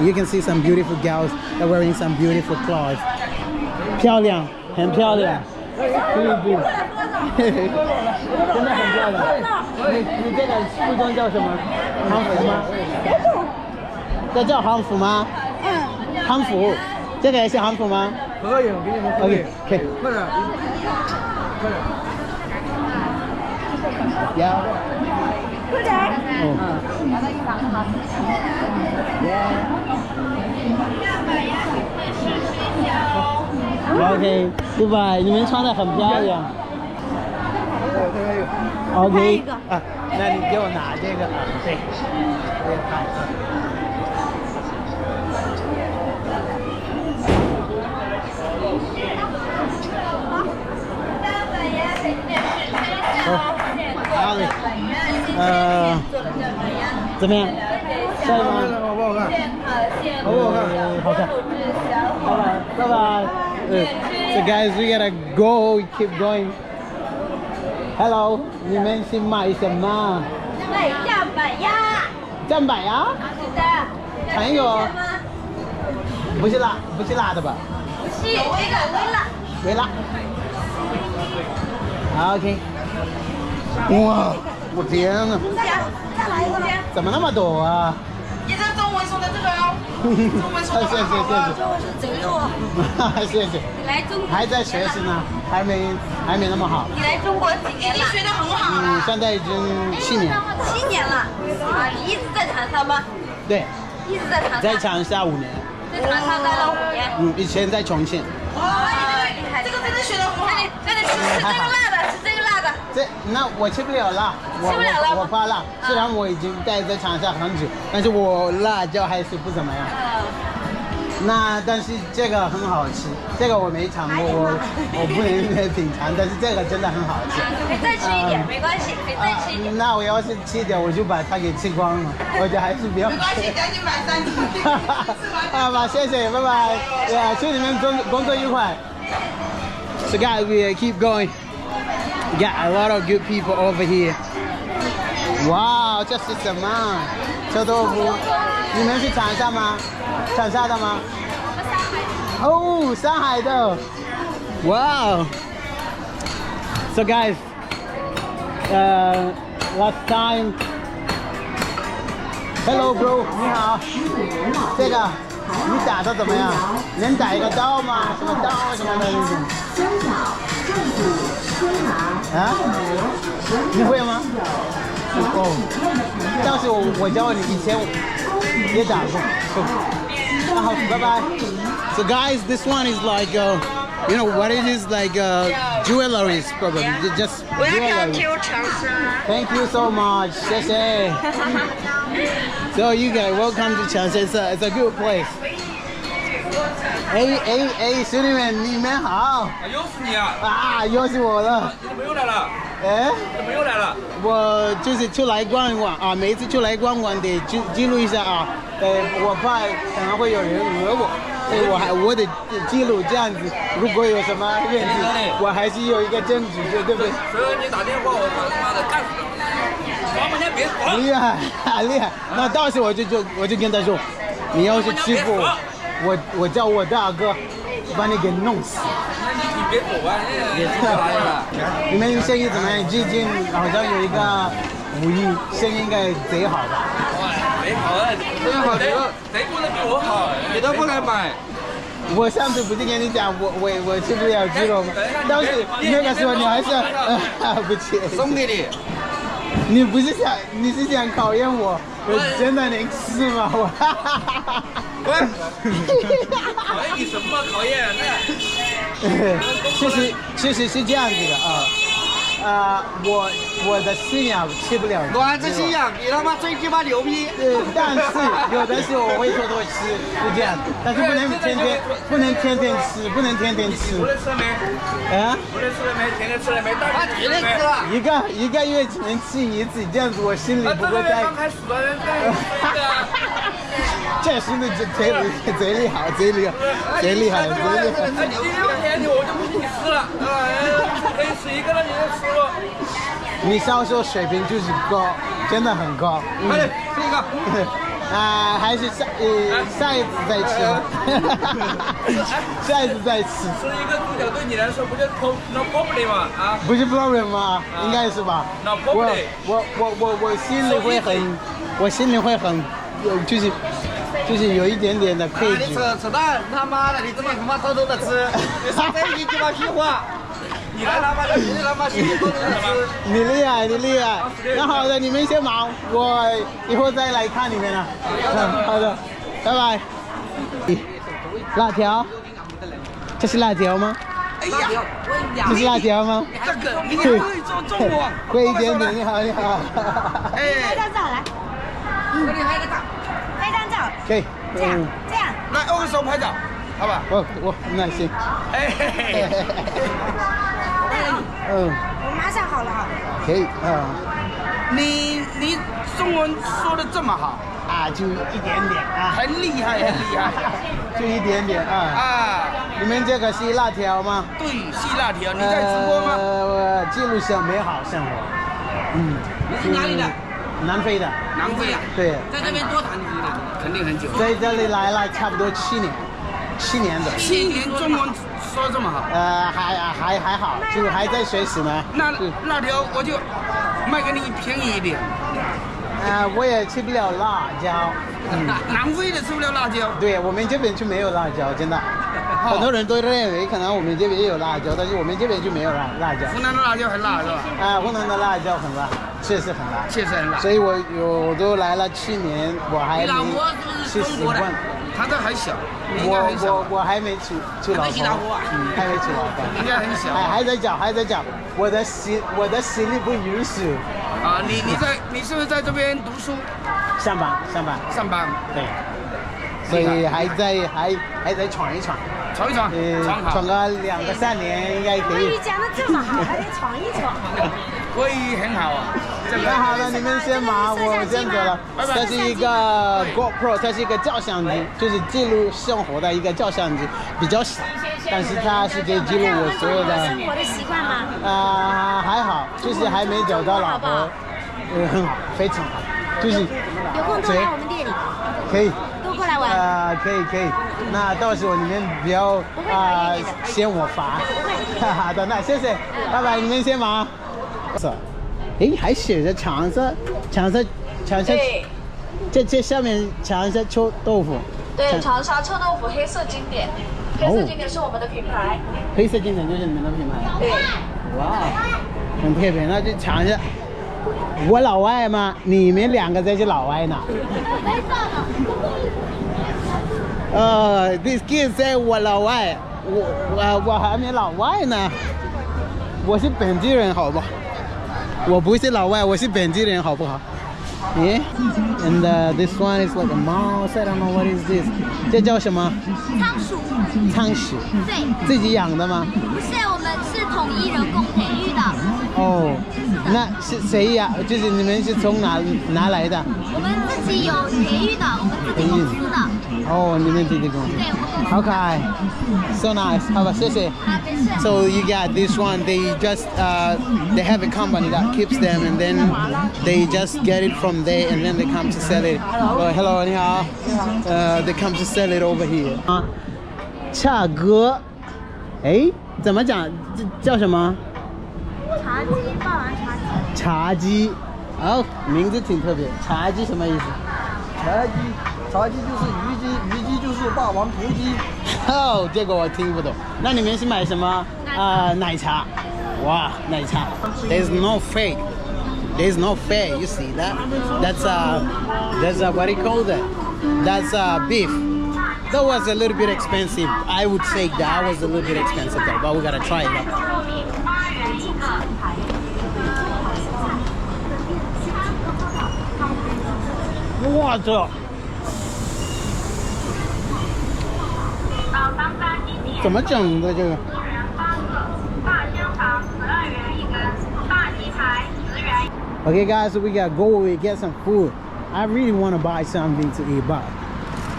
You can see some beautiful girls that are wearing some beautiful clothes. 漂亮，很漂亮。菲律宾，真的很漂亮。你这个服装叫什么？汉服吗？这叫汉服吗？汉服，这个也是汉服吗？可以，我给你们可以，可以。快点，快点。呀。快点。OK， 对吧？你们穿的很漂亮。OK， 啊，那你给我拿这个啊，对，我也看。哪里？怎么样？帅吗？好不好看？好不好看？好看。拜拜。So guys, we gotta go. We keep going. Hello， 你们是买什么？买酱板鸭。酱板鸭？是的。还有？不是辣，不是辣的吧？不是，这个微辣。微辣。OK。哇，我天呐！再来一个。怎么那么多啊？也是中文说的这个哦，中文说的很好的。中文是贼多。谢谢。你来中国还在学习呢，还没那么好。你来中国几年了？已经学得很好了。现在已经7年。7年了啊！你一直在长沙吗？对。一直在长沙。在长沙5年。在长沙待了5年。以前在重庆。哇，你这个真的学得很好。那你吃这个辣的，吃这个辣的。那我吃不了辣，我怕辣。虽然我已经待在长沙很久，但是我辣椒还是不怎么样。但是这个很好吃，这个我没尝过，我不能品尝，但是这个真的很好吃。可以再吃一点，没关系，可以再吃一点。那我要是吃一点，我就把它给吃光了，我就还是不要吃。没关系，赶紧买3斤。好吧，谢谢，拜拜。祝你们工作愉快。So guys, we keep going. We got a lot of good people over here. Wow, 这是什么？臭豆腐。你们是长沙吗？长沙的吗？哦，上海的。Wow. So guys, last time. Hello, bro. 你好。这个你打的怎么样？能打一个刀吗？什么刀什么的那种？啊？你会吗？哦，但是我教你，以前也打过。好，拜拜。So guys, this one is like, you know what it is, like jewelry probably, just Welcome jewelry. to Changsha. Thank you so much, 谢谢。So you guys, welcome to Changsha. It's a good place. 哎，兄弟们，你们好！又是你啊！啊，又是我了。你怎么又来了？哎，怎么又来了？我就是出来逛一逛啊，每一次出来逛逛得记录一下啊。我怕可能会有人讹我，所以我得记录这样子。如果有什么问题，我还是有一个证据，对不对？所以你打电话，我他妈的干死他！王八娘别死了！厉害，厉害！那到时我就跟他说，你要是欺负我叫我大哥把你给弄死。你别走啊！也是来了。你们生意怎么样？最近好像有一个5亿，生意应该贼好吧？贼好啊！贼好，贼不能比我好，你都不来买。我上次不是跟你讲，我吃不了鸡肉吗？当时那个时候你还是不起，送给你。你是想考验我真的能吃吗？我考验你什么考验？其实是这样子的啊，我的信仰吃不了。卵子信仰比他妈最鸡巴牛逼。但是有的时候我会偷偷吃，是这样子，但是不能天天吃，不能天天吃。无论吃了没？啊？无论吃了没？天天吃了没？他天天吃了。一个月只能吃1次，这样子我心里不会太。刚开始的人这是那贼厉害。你6天我就不信你吃了，可以吃1个了你就吃了。你销售水平就是高，真的很高。快点，这个。还是下一次再吃吧。下一次再吃。吃一个猪脚对你来说不就 no problem 吗？啊？不是 problem 吗？应该是吧。 No problem。我心里会很，就是有一点点的愧疚。你扯淡，他妈的，你这么他妈偷偷的吃，你说这一句话屁话。你他妈心里偷偷的吃。你厉害，你厉害。那好的，你们先忙，我一会儿再来看你们了。好的，拜拜。辣条，这是辣条吗？哎呀，这是辣条吗？这个你可以做中我。会一点点，你好，你好。哎，拍张照来，这里还有个大，拍张照，可以。这样，来握个手拍照，好吧？那行。哎嘿嘿嘿。我马上好了哈。可以啊。你中文说的这么好啊，就一点点啊。很厉害，很厉害。就一点点啊。啊，你们这个是辣条吗？对，细辣条，你在直播吗？我记录下美好生活。你是哪里的？南非的。南非啊。对。在这边多长时间？肯定很久。在这里来了差不多7年的。7年中文说的这么好？还好，就还在学习呢。那辣条我就卖给你便宜一点。我也吃不了辣椒。南非的吃不了辣椒。对，我们这边就没有辣椒，真的。很多人都认为可能我们这边也有辣椒，但是我们这边就没有辣椒。湖南的辣椒很辣是吧？湖南的辣椒很辣，确实很辣。确实很辣。所以我都来了7年，我还没去习惯。他这还小，我还没娶老婆，还没娶老婆，应该很小，还在讲，我的实力不允许。啊，你是不是在这边读书？上班。对，所以还在闯一闯，闯个2个3年应该可以。国语讲的这么好，还得闯一闯。国语很好啊。那好了，你们先忙，我先走了。这是一个 GoPro， 它是一个照相机，就是记录生活的一个照相机，比较小，但是它是可以记录我所有的。生活的习惯吗？还好，就是还没找到老婆，很好，非常好，就是有空多来我们店里。可以。多过来玩。可以。那到时候你们不要嫌我烦。好的，那谢谢，拜拜，你们先忙。还写着长沙，对，这下面长沙臭豆腐。对，长沙臭豆腐黑色经典，黑色经典是我们的品牌。黑色经典就是你们的品牌。对。哇，很特别，那就尝一下。我老外吗？你们2个才是老外呢。This kid say 我老外，我还没老外呢，我是本地人，好不好？我不是老外，我是本地人，好不好？And this one is like a mouse. I don't know what is this. 这叫什么？仓鼠。对。自己养的吗？不是，我们是统一人工培育的。哦，那是谁养？就是你们是从哪来的？我们自己有培育的，我们自己公司的。哦，你们自己公司。对，我们公司。好可爱 ，so nice。好吧，谢谢。So you got this one. They just they have a company that keeps them, and then they just get it from there, and then they come to sell it. Hello， 你好。They come to sell it over here. 恰哥，怎么讲？这叫什么？茶鸡，霸王茶鸡。茶鸡，名字挺特别。茶鸡什么意思？茶鸡就是虞姬就是霸王别姬。这个我听不懂。那你们是买什么？奶茶。哇，奶茶。There's no fake. There's no fake. You see that? That's what do you call that? That's beef. That was a little bit expensive. I would say that was a little bit expensive though, but we gotta try it out. 哇，这怎么整的这个？Okay, guys, so we gotta go and get some food. I really want to buy something to eat, but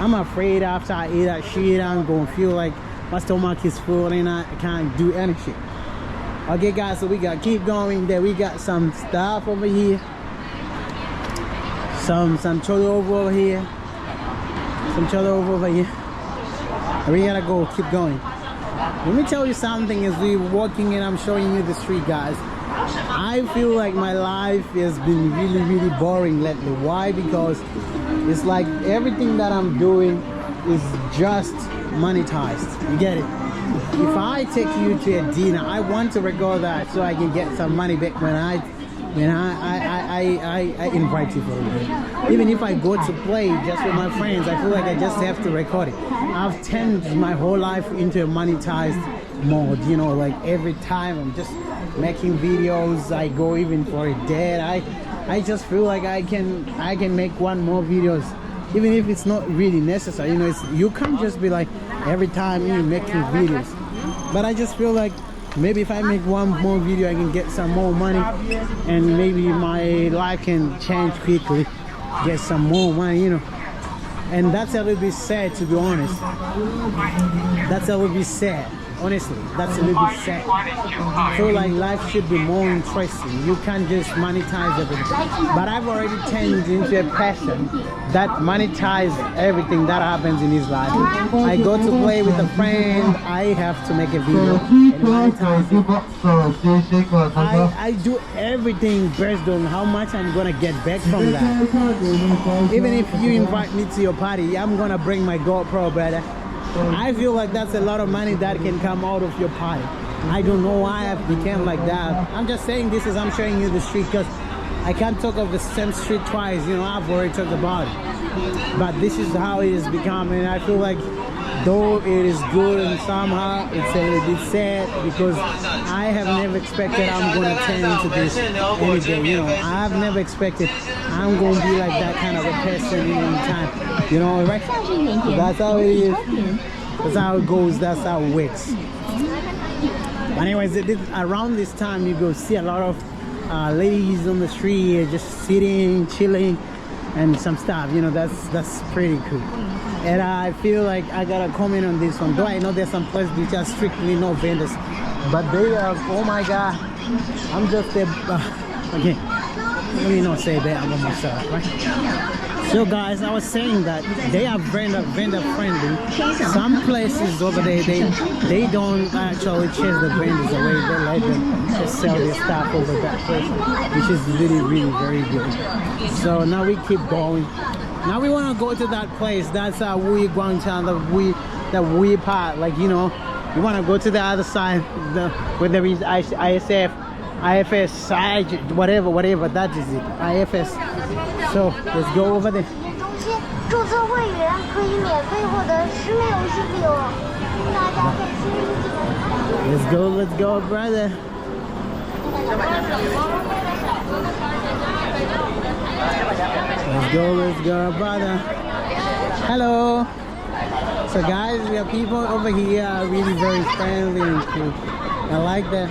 I'm afraid after I eat that shit, I'm gonna feel like my stomach is full and I can't do anything. Okay, guys, so we gotta keep going. There we got some stuff over here. Some cholo over here. some cholo over here. We gotta go, keep going. Let me tell you something as we're walking and I'm showing you the street, guys. I feel like my life has been really boring lately. Why? Because it's like everything that I'm doing is just monetized. You get it? If I take you to a dinner, I want to record that so I can get some money back when I invite you for it. Even if I go to play just with my friends, I feel like I just have to record it. I've turned my whole life into a monetized mode, you know, like every time I'm just making videos. I go even for a date. I just feel like I can make one more videos, even if it's not really necessary. You know, you can't just be like every time you're making videos. But I just feel like maybe if I make one more video, I can get some more money, and maybe my life can change quickly, get some more money, you know. And that's a little bit sad, to be honest. That's a little bit sad. Honestly, that's a little bit sad. I feel like life should be more interesting. You can't just monetize everything. But I've already turned into a passion that monetize everything that happens in his life. I go to play with a friend, I have to make a video and monetize it. I do everything based on how much I'm gonna get back from that. Even if you invite me to your party, I'm gonna bring my GoPro, brother. I feel like that's a lot of money that can come out of your party. I don't know why I became like that. I'm just saying this as I'm showing you the street, because I can't talk of the same street twice. You know, I've already talked about it. But this is how it has become, and I feel like though it is good and somehow it's a little bit sad, because I have never expected I'm going to turn into this any day. You know, I have never expected I'm going to be like that kind of a person any time. You know, right? So that's how it is. That's how it goes. That's how it works. But anyways, around this time you go see a lot of ladies on the street just sitting, chilling, and some stuff. You know, that's pretty cool. And I feel like I gotta comment on this one. Though I know there's some places which are strictly no vendors, but they are. Oh my God! I'm just a okay. Let me not say that about myself, right? So guys, I was saying that they are vendor friendly. Some places over there, they don't actually chase the vendors away. They let them just sell their stuff over that place, which is really very good. So now we keep going. Now we want to go to that place. That's Wui Guangchang, the Wui part. Like, you know, you want to go to the other side, where there is IFS, whatever, that is it, IFS. So let's go over there. Let's go, brother. Let's go, brother. Hello. So guys, we have people over here are really very friendly and cool. I like that.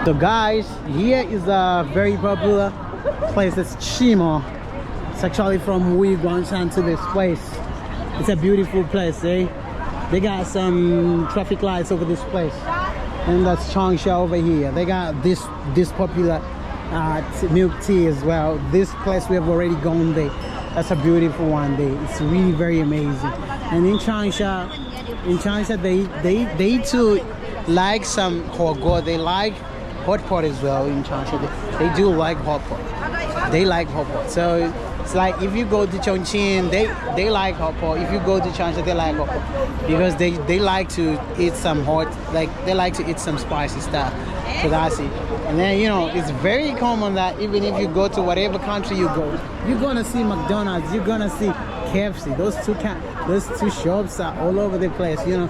So guys, here is a very popular place. It's Chimo. It's actually from Wui Guangchang to this place. It's a beautiful place, eh? They got some traffic lights over this place, and that's Changsha over here. They got this popular milk tea as well. This place we have already gone there. That's a beautiful one there. It's really very amazing. And in Changsha they too like some hogo. They like hot pot as well in Changsha. They do like hot pot. They like hot pot. So it's like if you go to Chongqing, they like hot pot. If you go to Changsha, they like hot pot because they like to eat some hot, like they like to eat some spicy stuff. So that's it. And then, you know, it's very common that even if you go to whatever country you go, you're gonna see McDonald's, you're gonna see KFC. Those two shops are all over the place, you know,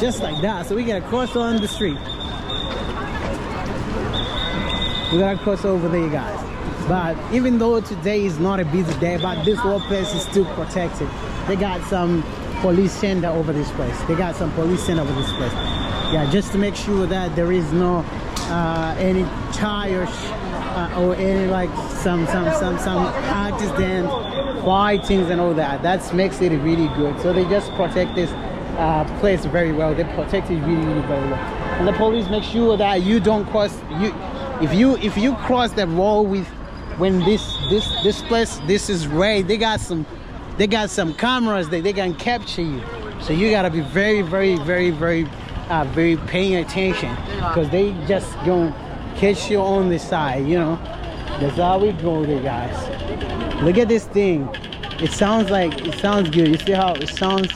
just like that. So we gotta cross on the street. We gotta cross over there, guys. But even though today is not a busy day, but this whole place is still protected. They got some police center over this place. Yeah, just to make sure that there is no any tires or any like some accident, fightings and all that. That makes it really good. So they just protect this place very well. They protect it really, really very well. And the police make sure that you don't cross. If you cross the road with when this place, this is red. They got some cameras that they can capture you. So you gotta be very paying attention, because they just gonna catch you on the side. You know, that's how we go there, guys. Look at this thing. It sounds good. You see how it sounds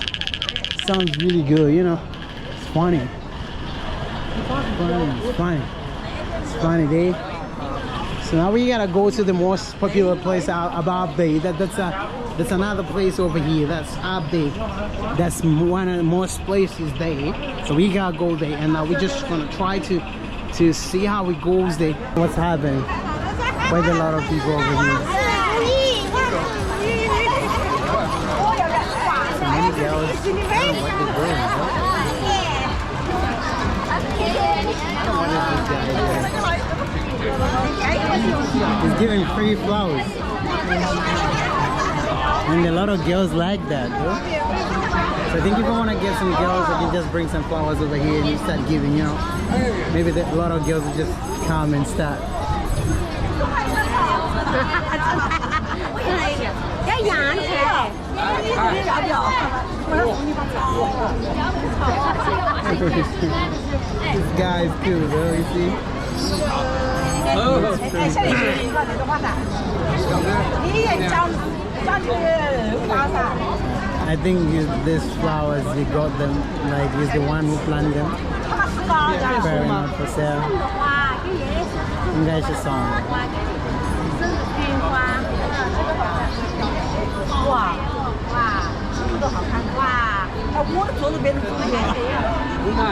really good, you know. It's funny. It's funny day. So now we gotta go to the most popular place above there. That's another place over here. That's up there. That's one of the most places there. So we gotta go there, and now we're just gonna try to see how it goes there. What's happening? Quite a lot of people over here. So many girls. I don't know what they're doing. He's giving free flowers, and a lot of girls like that, bro. So I think if you want to get some girls, you can just bring some flowers over here and you start giving, you know. Maybe a lot of girls will just come and start. This guy is cool, bro, you see? I think these flowers, he got them, like he's the one who planted them. Fair enough for sale. 应该是送的。哇哇，这个都好看哇！它我的桌子变成这么样。不卖。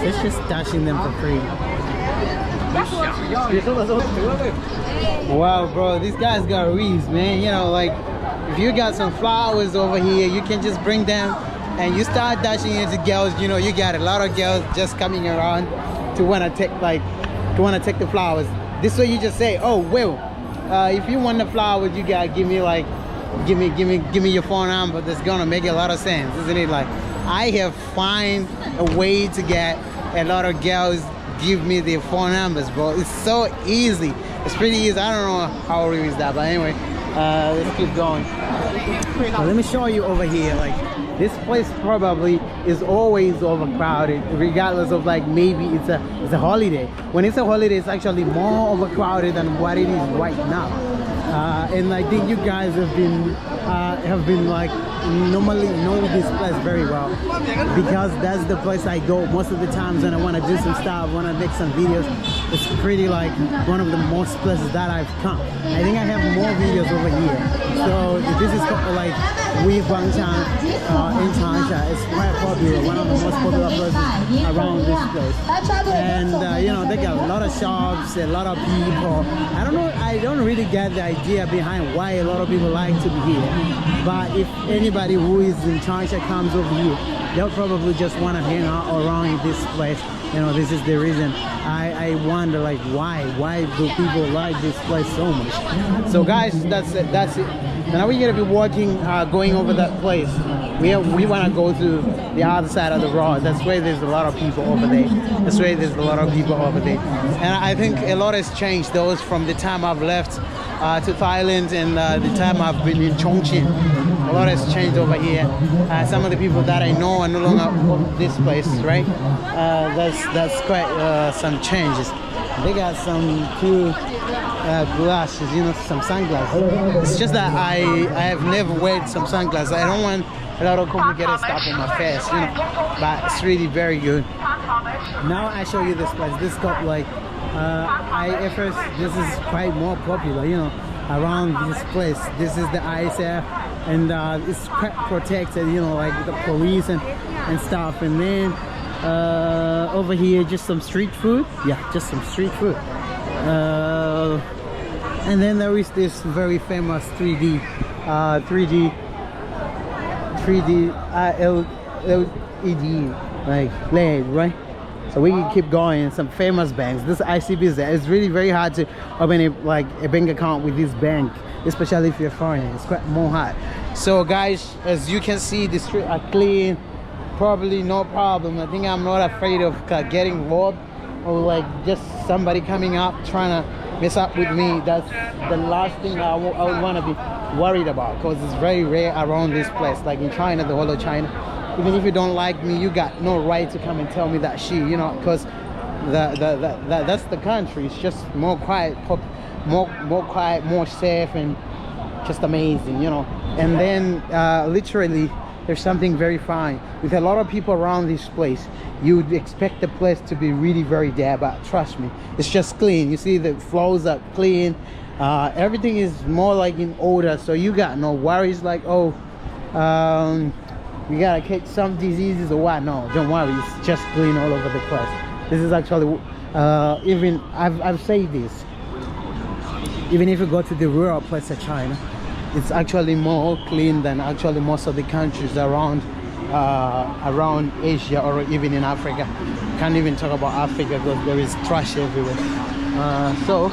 It's just dashing them for free. Wow, bro, these guys got reeds, man. You know, like if you got some flowers over here, you can just bring them and you start dashing into girls. You know, you got a lot of girls just coming around to want to take the flowers. This way you just say, oh well, if you want the flowers, you gotta give me your phone number. That's gonna make a lot of sense, isn't it? Like I have find a way to get a lot of girls give me their phone numbers, bro. It's so easy. It's pretty easy. I don't know how real is that, but anyway, let's keep going. So let me show you over here. Like this place probably is always overcrowded, regardless of like maybe it's a holiday. When it's a holiday, it's actually more overcrowded than what it is right now. And I think you guys have been like normally know this place very well, because that's the place I go most of the times when I want to do some stuff, want to make some videos. It's pretty like one of the most places that I've come. I think I have more videos over here. So this is like Guangchang in Changsha. It's quite popular, one of the most popular places around this place. And you know, they got a lot of shops, a lot of people. I don't really get the idea behind why a lot of people like to be here. But if anybody who is in Changsha comes over here, they'll probably just want to hang out around this place. You know, this is the reason. I wonder like why do people like this place so much? So guys, that's it. Now we're gonna be walking, going over that place. We want to go to the other side of the road. That's where there's a lot of people over there. And I think a lot has changed. Those from the time I've left to Thailand and the time I've been in Chongqing. A lot has changed over here. Some of the people that I know are no longer on this place, right? That's quite some changes. They got some cool glasses, you know, some sunglasses. It's just that I have never worn some sunglasses. I don't want a lot of complicated stuff on my face, you know, but it's really very good. Now I show you this place. This got like at first this is quite more popular, you know, around this place. This is the ISF, and it's quite protected, you know, like the police and stuff. And then over here just some street food. Yeah, just some street food. And then there is this very famous 3D LED like LED, right? So we can keep going. Some famous banks. This ICB, it's really very hard to open a bank account with this bank, especially if you're foreign. It's quite more hard. So guys, as you can see, the streets are clean, probably no problem. I think I'm not afraid of getting robbed or like just somebody coming up trying to mess up with me. That's the last thing I would want to be worried about, because it's very rare around this place. Like in China, the whole of China, even if you don't like me, you got no right to come and tell me that shit, you know, because that's the country. It's just more quiet, more quiet, more safe, and just amazing, you know. And then literally there's something very fine with a lot of people around this place. You would expect the place to be really very dirty, but trust me, it's just clean. You see the floors are clean, everything is more like in order, so you got no worries like, oh, you gotta catch some diseases or what. No, don't worry, it's just clean all over the place. This is actually even I've said this, even if you go to the rural place of China, it's actually more clean than actually most of the countries around Asia or even in Africa. Can't even talk about Africa because there is trash everywhere. So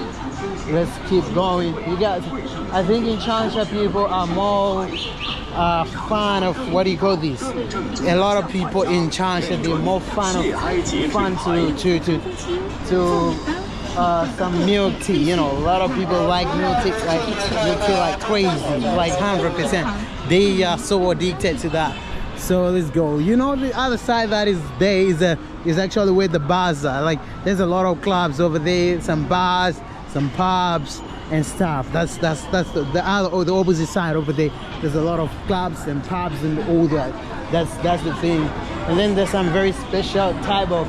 let's keep going. You guys, I think in Changsha people are more fan of, what do you call this? A lot of people in Changsha, they're more fan to some milk tea, you know. A lot of people like milk tea like crazy, like 100%. They are so addicted to that. So let's go. You know, the other side that is there is actually where the bars are. Like there's a lot of clubs over there, some bars, some pubs and stuff. That's the other, or the opposite side over there. There's a lot of clubs and pubs and all that. That's the thing. And then there's some very special type of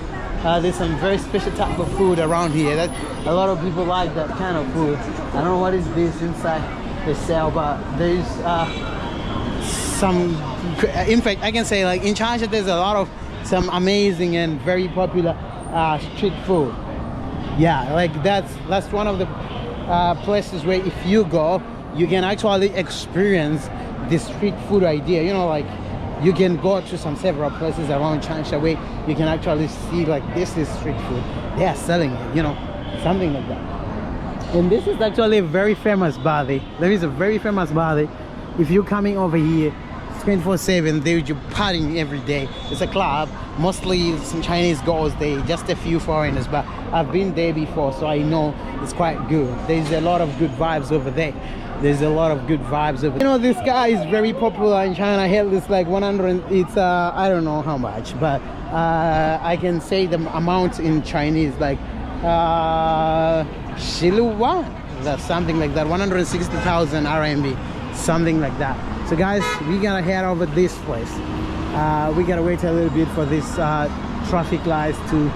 food around here. That a lot of people like that kind of food. I don't know what is this inside they sell, but there's some. In fact, I can say like in China there's a lot of some amazing and very popular street food. Yeah, like that's one of the places where if you go, you can actually experience the street food idea. You know, like you can go to several places around Changsha where you can actually see like this is street food. They are selling it, you know, something like that. And this is actually a very famous bar. There is a very famous bar. If you're coming over here, 24/7, they're partying every day. It's a club, mostly some Chinese girls there, just a few foreigners, but I've been there before, so I know it's quite good. There's a lot of good vibes over there. You know, this guy is very popular in China. Hell, it's like 100, it's I don't know how much, but I can say the amount in Chinese, like Shiluwan, that's something like that, 160,000 RMB, something like that. So guys, we gotta head over this place. We gotta wait a little bit for this traffic lights to